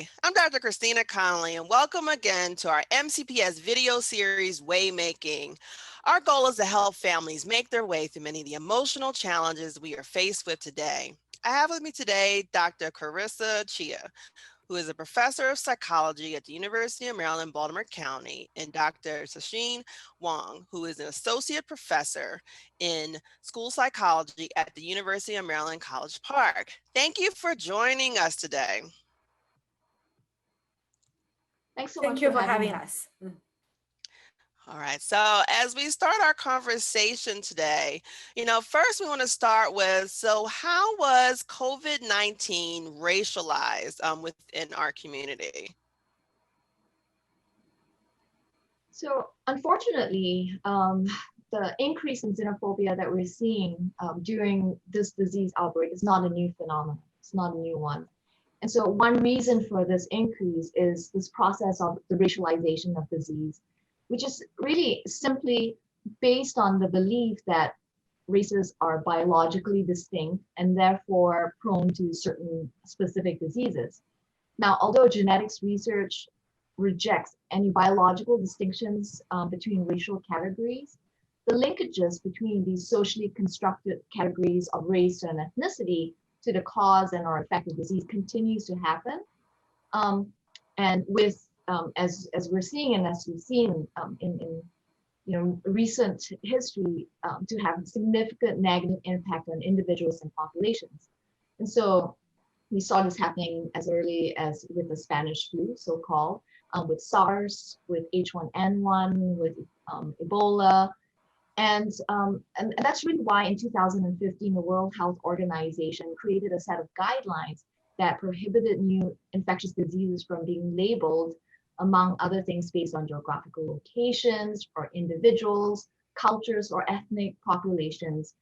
Hi, I'm Dr. Christina Conolly, and welcome again to our MCPS video series, Waymaking. Our goal is to help families make their way through many of the emotional challenges we are faced with today. I have with me today Dr. Charissa Cheah, who is a professor of psychology at the University of Maryland, Baltimore County, and Dr. Cixin Wang, who is an associate professor in school psychology at the University of Maryland, College Park. Thank you for joining us today. Thanks so Thank much you for for having having us. us. All right, so as we start our conversation today, first we want to start with, so how was COVID-19 racialized within our community? So unfortunately, the increase in xenophobia that we're seeing during this disease outbreak is not a new phenomenon. It's not a new one. And so one reason for this increase is this process of the racialization of disease, which is really simply based on the belief that races are biologically distinct and therefore prone to certain specific diseases. Now, although genetics research rejects any biological distinctions between racial categories, the linkages between these socially constructed categories of race and ethnicity to the cause and or effect of disease continues to happen. And with, as we're seeing and as we've seen in recent history, to have significant negative impact on individuals and populations. And so we saw this happening as early as with the Spanish flu, so-called, with SARS, with H1N1, with Ebola. And that's really why in 2015, the World Health Organization created a set of guidelines that prohibited new infectious diseases from being labeled, among other things, based on geographical locations or individuals, cultures, or ethnic populations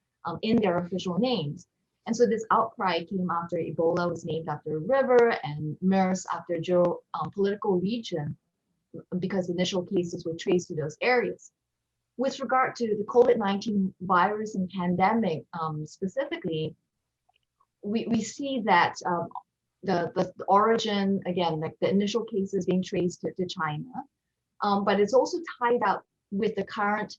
in their official names. And so this outcry came after Ebola was named after a river and MERS after a geopolitical region, because initial cases were traced to those areas. With regard to the COVID-19 virus and pandemic specifically, we see that the origin, again, like the initial cases being traced to China, but it's also tied up with the current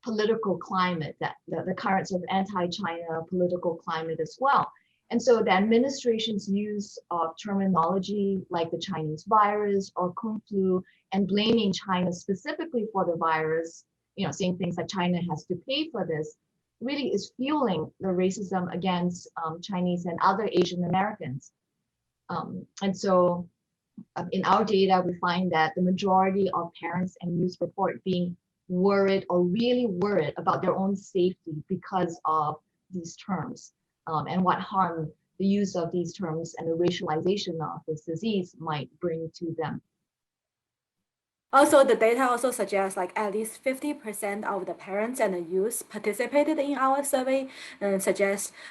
political climate, that the current sort of anti-China political climate as well. And so the administration's use of terminology like the Chinese virus or Kung flu and blaming China specifically for the virus, saying things like China has to pay for this, really is fueling the racism against Chinese and other Asian Americans. And so in our data, we find that the majority of parents and youth report being worried or really worried about their own safety because of these terms and what harm the use of these terms and the racialization of this disease might bring to them. Also, the data also suggests like at least 50% of the parents and the youth participated in our survey and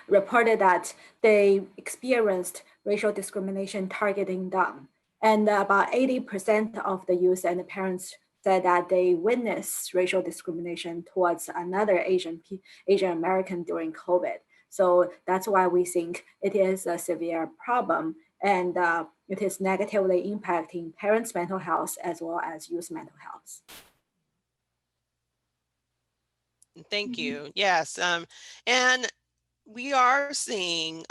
reported that they experienced racial discrimination targeting them. And about 80% of the youth and the parents said that they witnessed racial discrimination towards another Asian American during COVID. So that's why we think it is a severe problem, and it is negatively impacting parents' mental health as well as youth mental health. Thank you. Yes, and we are seeing,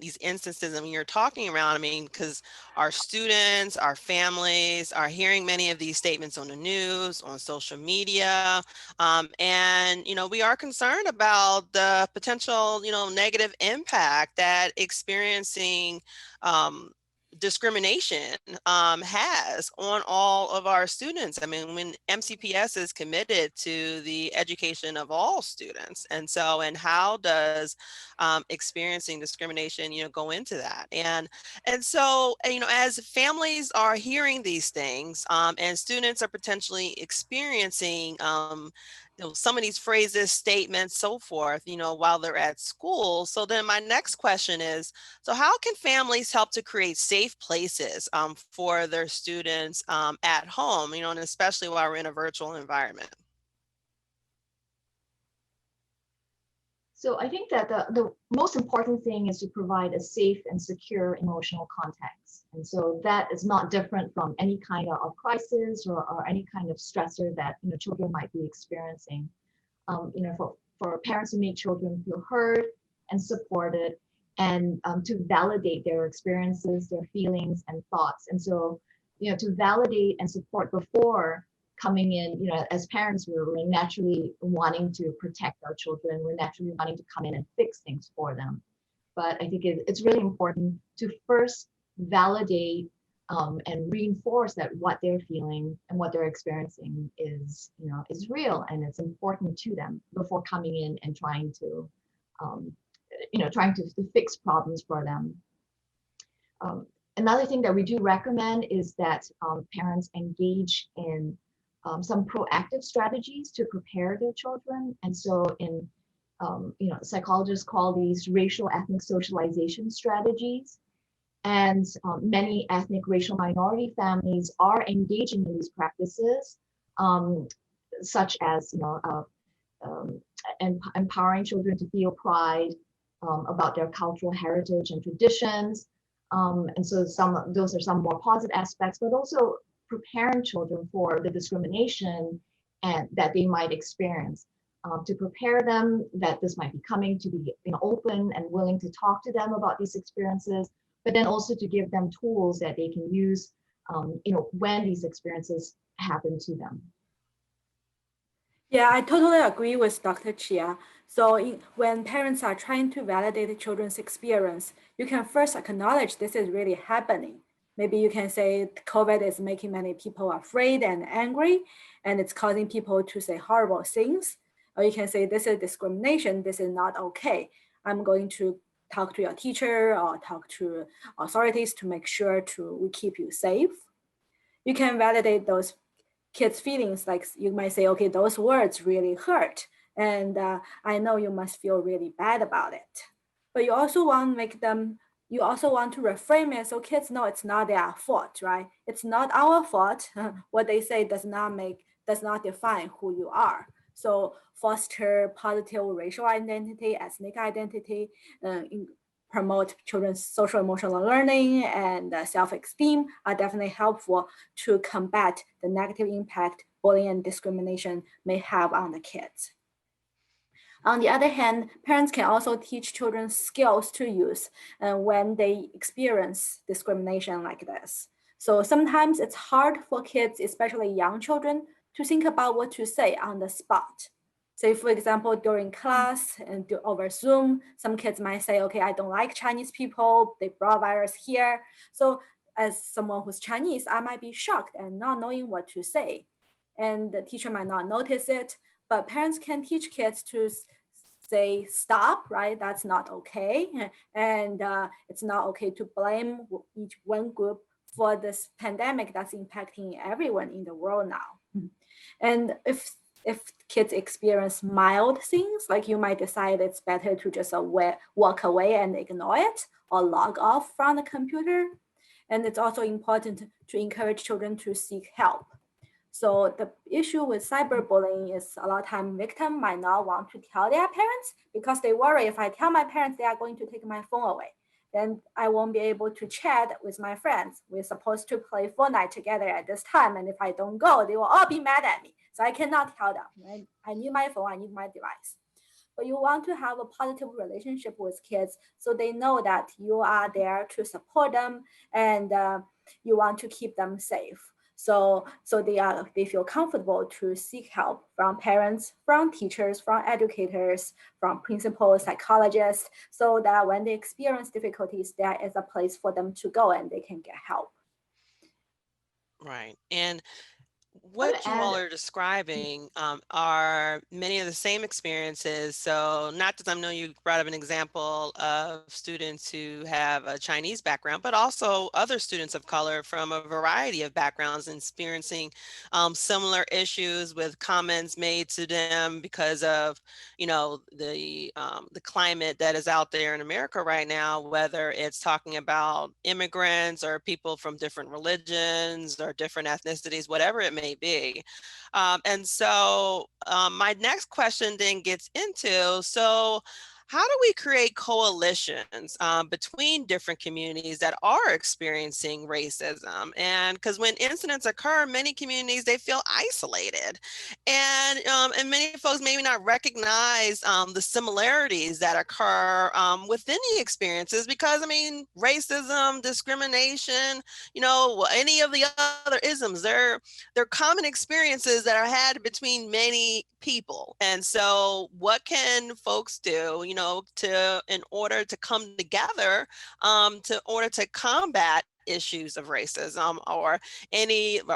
these instances, I mean, you're talking around, I mean, because our students, our families are hearing many of these statements on the news, on social media, and, we are concerned about the potential, negative impact that experiencing discrimination has on all of our students. I mean, when MCPS is committed to the education of all students, and how does experiencing discrimination, go into that? And so, as families are hearing these things and students are potentially experiencing some of these phrases, statements, so forth, while they're at school. So then my next question is, so how can families help to create safe places for their students at home, and especially while we're in a virtual environment? So I think that the most important thing is to provide a safe and secure emotional context. And so that is not different from any kind of crisis or any kind of stressor that children might be experiencing. For parents to make children feel heard and supported, and to validate their experiences, their feelings and thoughts. And so, to validate and support before coming in, as parents, we're naturally wanting to protect our children. We're naturally wanting to come in and fix things for them. But I think it's really important to first validate and reinforce that what they're feeling and what they're experiencing is real and it's important to them before coming in and trying to fix problems for them. Another thing that we do recommend is that parents engage in some proactive strategies to prepare their children. And so psychologists call these racial ethnic socialization strategies. And many ethnic racial minority families are engaging in these practices, such as empowering children to feel pride about their cultural heritage and traditions. And so those are some more positive aspects, but also preparing children for the discrimination and that they might experience. To prepare them that this might be coming, to be open and willing to talk to them about these experiences, but then also to give them tools that they can use, when these experiences happen to them. Yeah, I totally agree with Dr. Cheah. So when parents are trying to validate the children's experience, you can first acknowledge this is really happening. Maybe you can say COVID is making many people afraid and angry, and it's causing people to say horrible things. Or you can say this is discrimination, this is not okay. I'm going to talk to your teacher or talk to authorities to make sure we keep you safe. You can validate those kids' feelings, like you might say, okay, those words really hurt. And I know you must feel really bad about it. But you also want to reframe it so kids know it's not their fault, right? It's not our fault. What they say does not define who you are. So foster positive racial identity, ethnic identity, promote children's social emotional learning and self-esteem are definitely helpful to combat the negative impact bullying and discrimination may have on the kids. On the other hand, parents can also teach children skills to use when they experience discrimination like this. So sometimes it's hard for kids, especially young children, to think about what to say on the spot. Say, for example, during class and over Zoom, some kids might say, okay, I don't like Chinese people, they brought virus here. So as someone who's Chinese, I might be shocked and not knowing what to say. And the teacher might not notice it, but parents can teach kids to say, stop, right? That's not okay. And it's not okay to blame each one group for this pandemic that's impacting everyone in the world now. And if kids experience mild things, like you might decide it's better to just walk away and ignore it or log off from the computer. And it's also important to encourage children to seek help. So the issue with cyberbullying is a lot of time victims might not want to tell their parents because they worry if I tell my parents, they are going to take my phone away. Then I won't be able to chat with my friends. We're supposed to play Fortnite together at this time. And if I don't go, they will all be mad at me. So I cannot tell them, right? I need my phone, I need my device. But you want to have a positive relationship with kids so they know that you are there to support them and you want to keep them safe. So they feel comfortable to seek help from parents, from teachers, from educators, from principals, psychologists, so that when they experience difficulties, there is a place for them to go and they can get help. Right. And what you all are describing are many of the same experiences. So not just, I know you brought up an example of students who have a Chinese background, but also other students of color from a variety of backgrounds experiencing similar issues with comments made to them because of, the climate that is out there in America right now, whether it's talking about immigrants or people from different religions or different ethnicities, whatever it may be. And so my next question then gets into, so how do we create coalitions between different communities that are experiencing racism? And because when incidents occur, many communities, they feel isolated. And many folks maybe not recognize the similarities that occur within the experiences because, I mean, racism, discrimination, you know, any of the other isms, they're common experiences that are had between many people. And so what can folks do, you know, in order to come together, to order to combat issues of racism or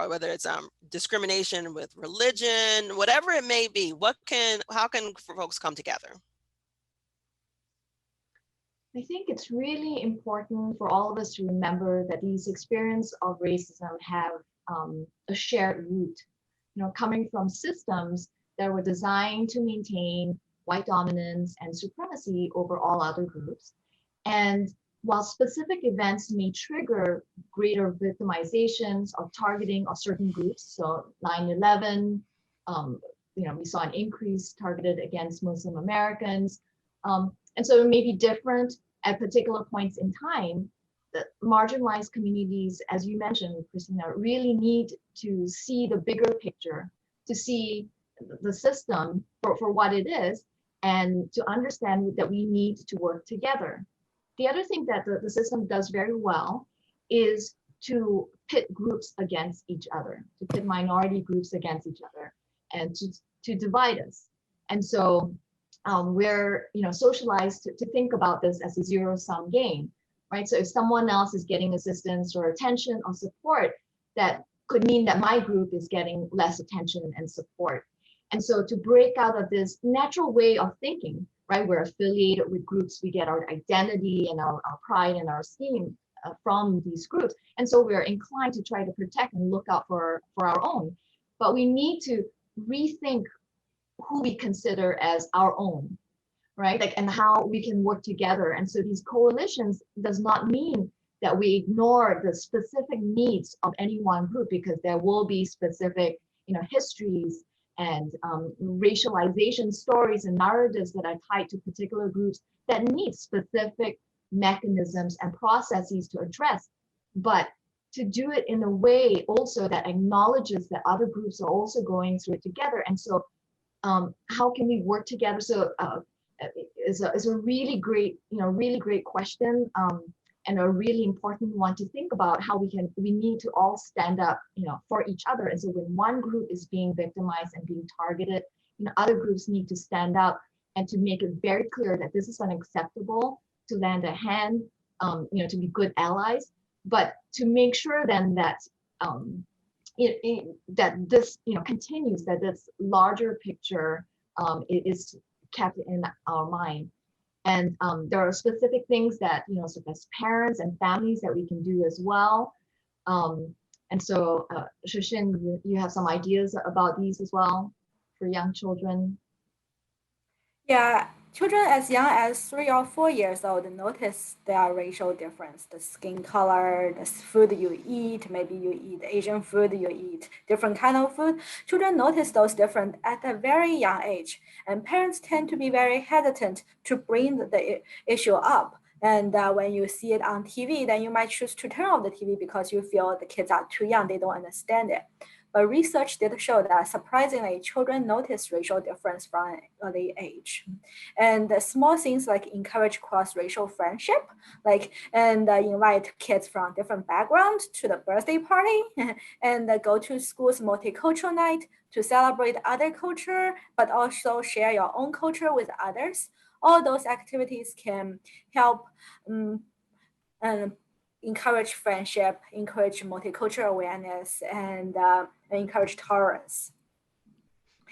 whether it's discrimination with religion, whatever it may be, how can folks come together? I think it's really important for all of us to remember that these experiences of racism have a shared root, you know, coming from systems that were designed to maintain white dominance and supremacy over all other groups. And while specific events may trigger greater victimizations or targeting of certain groups, so 9/11, you know, we saw an increase targeted against Muslim Americans. And so it may be different at particular points in time. The marginalized communities, as you mentioned, Christina, really need to see the bigger picture, to see the system for what it is, and to understand that we need to work together. The other thing that the system does very well is to pit groups against each other, to pit minority groups against each other, and to divide us. And so we're, you know, socialized to think about this as a zero-sum game, right? So if someone else is getting assistance or attention or support, that could mean that my group is getting less attention and support. And so to break out of this natural way of thinking, right? We're affiliated with groups, we get our identity and our pride and our esteem from these groups. And so we're inclined to try to protect and look out for our own. But we need to rethink who we consider as our own, right? Like, and how we can work together. And so these coalitions does not mean that we ignore the specific needs of any one group, because there will be specific, you know, histories and racialization stories and narratives that are tied to particular groups that need specific mechanisms and processes to address. But to do it in a way also that acknowledges that other groups are also going through it together. And so how can we work together? So is a really great, you know, really great question, and a really important one to think about. How we need to all stand up, you know, for each other. And so when one group is being victimized and being targeted, you know, other groups need to stand up and to make it very clear that this is unacceptable, to lend a hand, you know, to be good allies, but to make sure then that that this, you know, continues, that this larger picture is kept in our mind. And there are specific things that, you know, so as parents and families that we can do as well. And so Cixin, you have some ideas about these as well for young children? Yeah, children as young as 3 or 4 years old notice their racial difference, the skin color, the food you eat, maybe you eat Asian food, you eat different kind of food. Children notice those different at a very young age, and parents tend to be very hesitant to bring the issue up. And when you see it on TV, then you might choose to turn off the TV because you feel the kids are too young, they don't understand it. But research did show that surprisingly, children notice racial difference from an early age. And the small things like encourage cross-racial friendship, and invite kids from different backgrounds to the birthday party, and go to school's multicultural night to celebrate other culture, but also share your own culture with others. All those activities can help encourage friendship, encourage multicultural awareness, and encourage tolerance.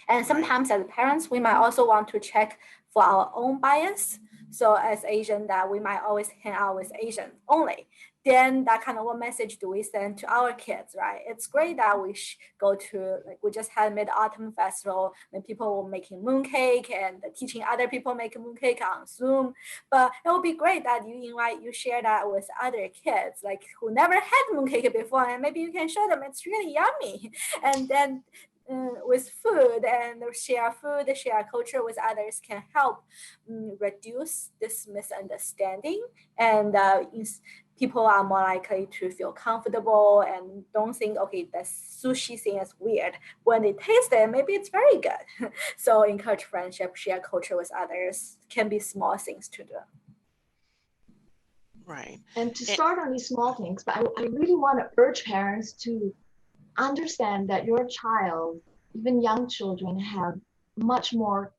And sometimes as parents, we might also want to check for our own bias. So as Asian, that we might always hang out with Asians only. Then that kind of what message do we send to our kids, right? It's great that we go to, like we just had Mid-Autumn Festival and people were making mooncake and teaching other people make mooncake on Zoom. But it would be great that you share that with other kids, like who never had mooncake before, and maybe you can show them it's really yummy. And then with food and share food, share culture with others can help reduce this misunderstanding, and people are more likely to feel comfortable and don't think, okay, the sushi thing is weird. When they taste it, maybe it's very good. So encourage friendship, share culture with others can be small things to do. Right. And to start on these small things, but I really want to urge parents to understand that your child, even young children, have much more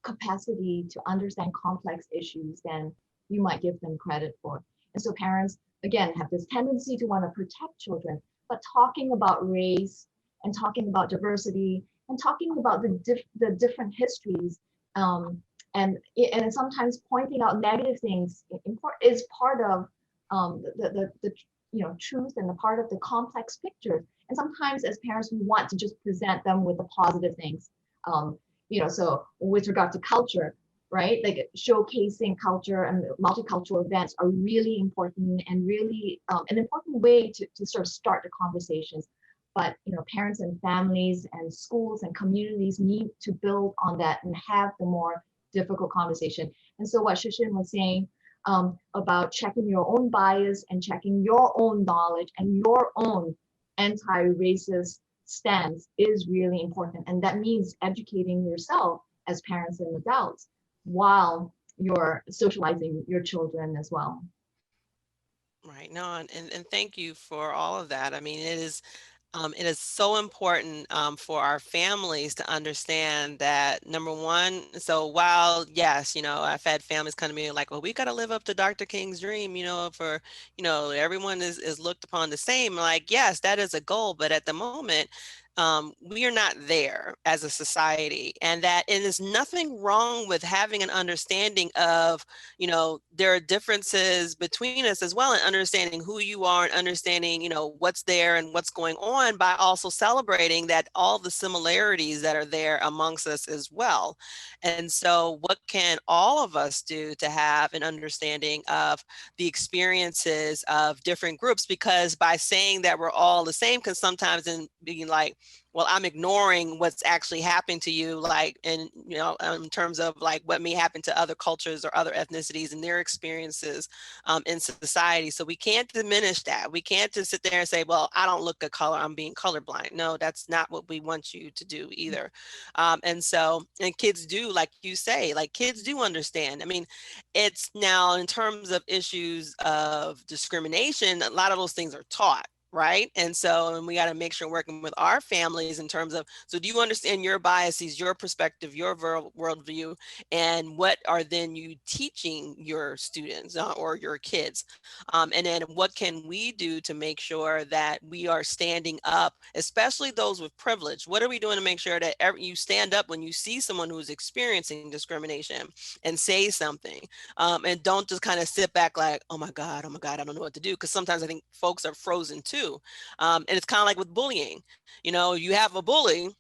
capacity to understand complex issues than you might give them credit for. And so parents, again, have this tendency to want to protect children, but talking about race and talking about diversity and talking about the different histories, and sometimes pointing out negative things is part of the truth and the part of the complex picture. And sometimes as parents, we want to just present them with the positive things. So with regard to culture, right? Like showcasing culture and multicultural events are really important and really an important way to sort of start the conversations. But parents and families and schools and communities need to build on that and have the more difficult conversation. And so what Cixin was saying about checking your own bias and checking your own knowledge and your own anti-racist stance is really important. And that means educating yourself as parents and adults while you're socializing your children as well. Right. No, and thank you for all of that. I mean, it is so important for our families to understand that, number one, so while, yes, I've had families come to me like, well, we got to live up to Dr. King's dream, for, everyone is looked upon the same. Like, yes, that is a goal. But at the moment, we are not there as a society, and that it is nothing wrong with having an understanding of, there are differences between us as well, and understanding who you are and understanding, what's there and what's going on, by also celebrating that all the similarities that are there amongst us as well. And so what can all of us do to have an understanding of the experiences of different groups? Because by saying that we're all the same can sometimes be like, well, I'm ignoring what's actually happening to you, like, in terms of like what may happen to other cultures or other ethnicities and their experiences in society. So we can't diminish that. We can't just sit there and say, well, I don't look at color, I'm being colorblind. No, that's not what we want you to do either. And kids do, like you say, like kids do understand. I mean, it's now in terms of issues of discrimination, a lot of those things are taught. Right. And we got to make sure working with our families in terms of, so do you understand your biases, your perspective, your worldview, and what are then you teaching your students or your kids? And then what can we do to make sure that we are standing up, especially those with privilege? What are we doing to make sure that you stand up when you see someone who's experiencing discrimination and say something? And don't just kind of sit back like, oh my God, I don't know what to do. Because sometimes I think folks are frozen too. And it's kind of like with bullying. You have a bully.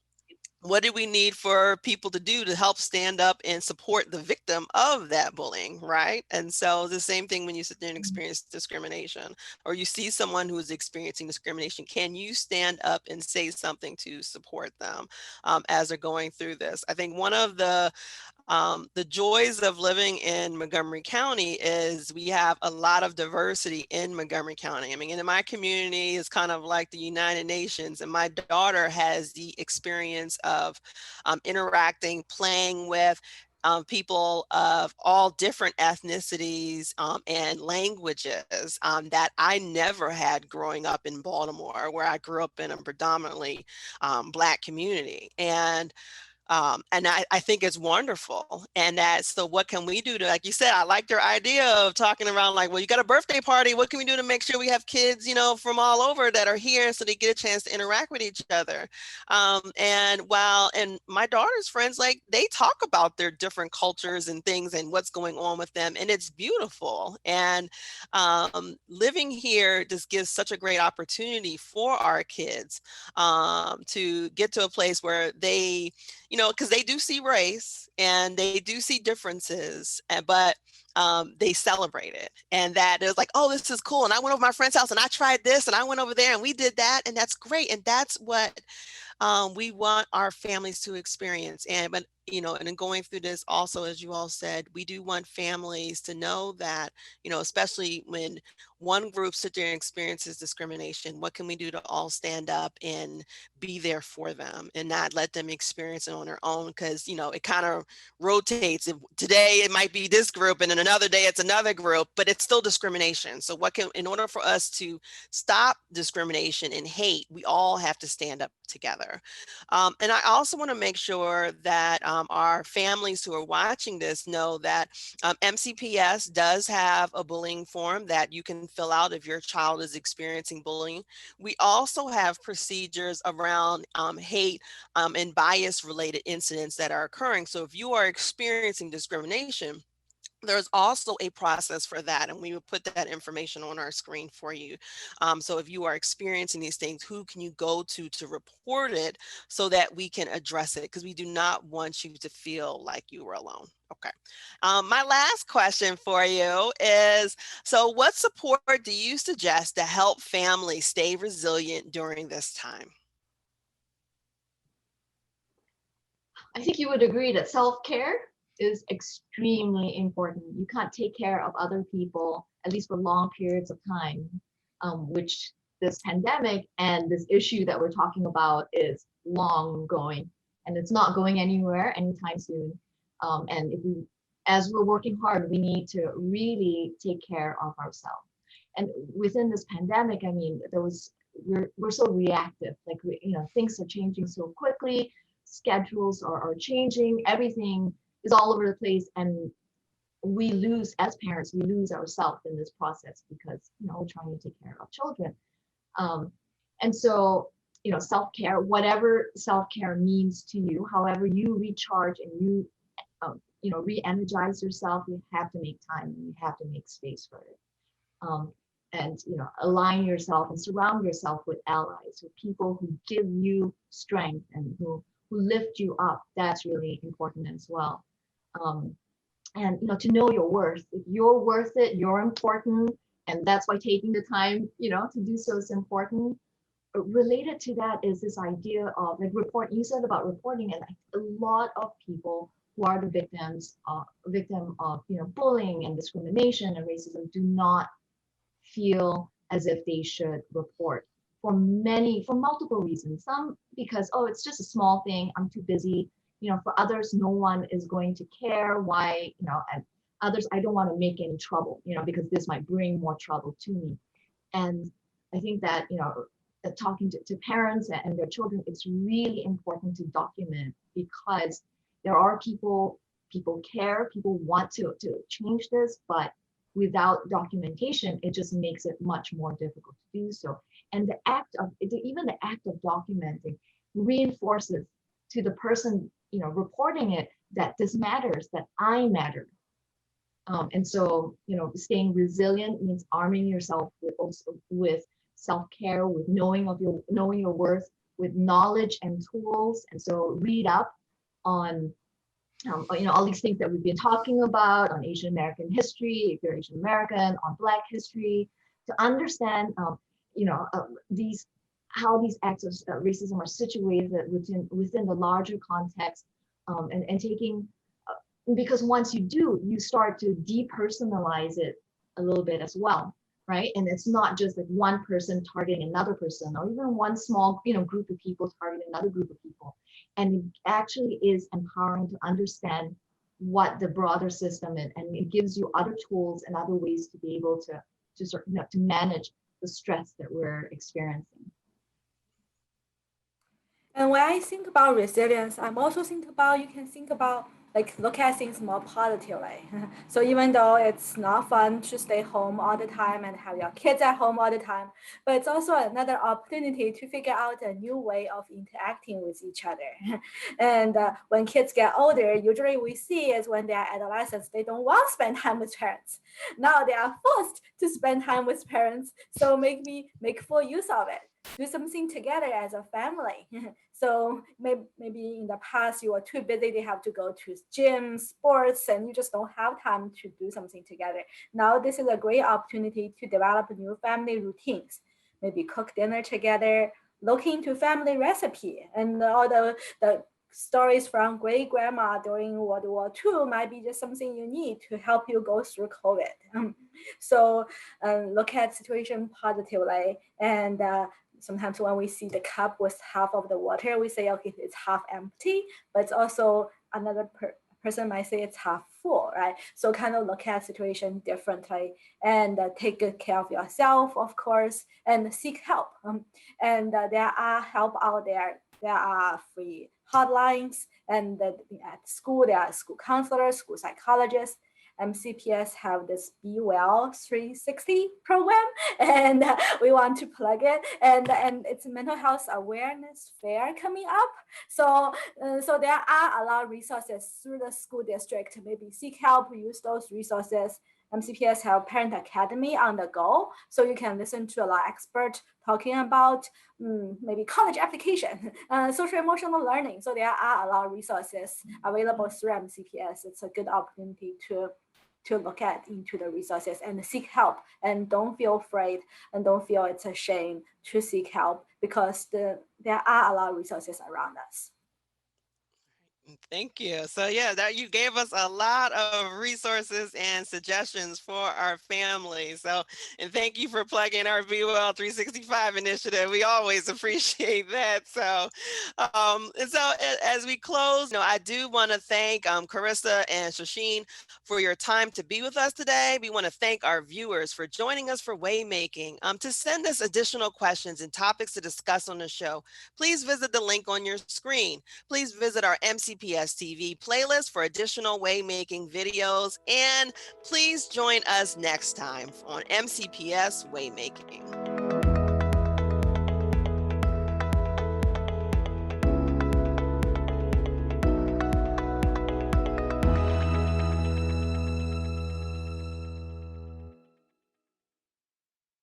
What do we need for people to do to help stand up and support the victim of that bullying, right? And so the same thing when you sit there and experience discrimination, or you see someone who is experiencing discrimination, can you stand up and say something to support them as they're going through this? I think one of the joys of living in Montgomery County is we have a lot of diversity in Montgomery County. I mean, in my community, it's kind of like the United Nations, and my daughter has the experience of interacting, playing with people of all different ethnicities and languages that I never had growing up in Baltimore, where I grew up in a predominantly Black community. And I think it's wonderful. And so what can we do to, like you said, I like your idea of talking around like, well, you got a birthday party. What can we do to make sure we have kids, from all over that are here so they get a chance to interact with each other? And my daughter's friends, like they talk about their different cultures and things and what's going on with them. And it's beautiful. And living here just gives such a great opportunity for our kids to get to a place where they, because they do see race and they do see differences, but they celebrate it, and that it was like, oh, this is cool. And I went over my friend's house and I tried this and I went over there and we did that. And that's great. And that's what we want our families to experience. And, but, you know, and in going through this also, as you all said, we do want families to know that, you know, especially when one group sit there and experiences discrimination, what can we do to all stand up and be there for them and not let them experience it on their own? Because, you know, it kind of rotates. Today it might be this group and then another day it's another group, but it's still discrimination. So what can, in order for us to stop discrimination and hate, we all have to stand up together. And I also want to make sure that our families who are watching this know that MCPS does have a bullying form that you can fill out if your child is experiencing bullying. We also have procedures around hate and bias related incidents that are occurring. So if you are experiencing discrimination, there's also a process for that, and we will put that information on our screen for you. So if you are experiencing these things, who can you go to report it so that we can address it? Because we do not want you to feel like you were alone. Okay. My last question for you is, so what support do you suggest to help families stay resilient during this time? I think you would agree that self-care is extremely important. You can't take care of other people, at least for long periods of time, which this pandemic and this issue that we're talking about is long going, and it's not going anywhere anytime soon. And if we, as we're working hard, we need to really take care of ourselves. And within this pandemic, I mean, we're so reactive, like you know, things are changing so quickly, schedules are changing, everything is all over the place, and we lose, as parents, we lose ourselves in this process because, you know, we're trying to take care of children. And so, you know, self-care, whatever self-care means to you, however you recharge and you know, re-energize yourself, you have to make time and you have to make space for it. And, you know, align yourself and surround yourself with allies, with people who give you strength and who lift you up. That's really important as well. And, you know, to know your worth. If you're worth it, you're important, and that's why taking the time, you know, to do so is important. Related to that is this idea of, like, you said about reporting, and a lot of people who are the victim of, you know, bullying and discrimination and racism do not feel as if they should report for multiple reasons. Some because, oh, it's just a small thing, I'm too busy. You know, for others, no one is going to care. Why, you know, and others, I don't want to make any trouble, you know, because this might bring more trouble to me. And I think that, you know, talking to parents and their children, it's really important to document, because there are people care, people want to change this, but without documentation, it just makes it much more difficult to do so. And even the act of documenting reinforces to the person, you know, reporting it, that this matters, that I matter. And so, you know, staying resilient means arming yourself with self-care, with knowing your worth, with knowledge and tools. And so read up on you know, all these things that we've been talking about on Asian American history, if you're Asian American, on Black history, to understand, you know, how these acts of racism are situated within the larger context, and taking, because once you do, you start to depersonalize it a little bit as well, right? And it's not just like one person targeting another person, or even one small, you know, group of people targeting another group of people. And it actually is empowering to understand what the broader system is, and it gives you other tools and other ways to be able to sort of, you know, to manage the stress that we're experiencing. And when I think about resilience, I'm also thinking about, you can think about, like, look at things more positively. So even though it's not fun to stay home all the time and have your kids at home all the time, but it's also another opportunity to figure out a new way of interacting with each other. And when kids get older, usually we see is when they are adolescents, they don't want to spend time with parents. Now they are forced to spend time with parents, so make full use of it. do something together as a family. So maybe in the past you were too busy to have to go to gym, sports, and you just don't have time to do something together. Now this is a great opportunity to develop new family routines, maybe cook dinner together, look into family recipe, and all the stories from great grandma during World War II might be just something you need to help you go through COVID. So look at situation positively, and sometimes when we see the cup with half of the water, we say, okay, it's half empty, but it's also another person might say it's half full, right? So kind of look at situation differently, and take good care of yourself, of course, and seek help. And there are help out there. There are free hotlines, and at school, there are school counselors, school psychologists. MCPS have this Be Well 360 program, and we want to plug it. And it's mental health awareness fair coming up. So there are a lot of resources through the school district. Maybe seek help, use those resources. MCPS have Parent Academy on the go, so you can listen to a lot of experts talking about maybe college application, social emotional learning. So there are a lot of resources available through MCPS. It's a good opportunity to look at into the resources and seek help, and don't feel afraid, and don't feel it's a shame to seek help, because there are a lot of resources around us. Thank you. So yeah, that you gave us a lot of resources and suggestions for our families. So, and thank you for plugging our Be Well 365 initiative. We always appreciate that. So, and so as we close, I do want to thank Charissa and Cixin for your time to be with us today. We want to thank our viewers for joining us for Waymaking. To send us additional questions and topics to discuss on the show, please visit the link on your screen. Please visit our MCPS TV playlist for additional Waymaking videos, and please join us next time on MCPS Waymaking.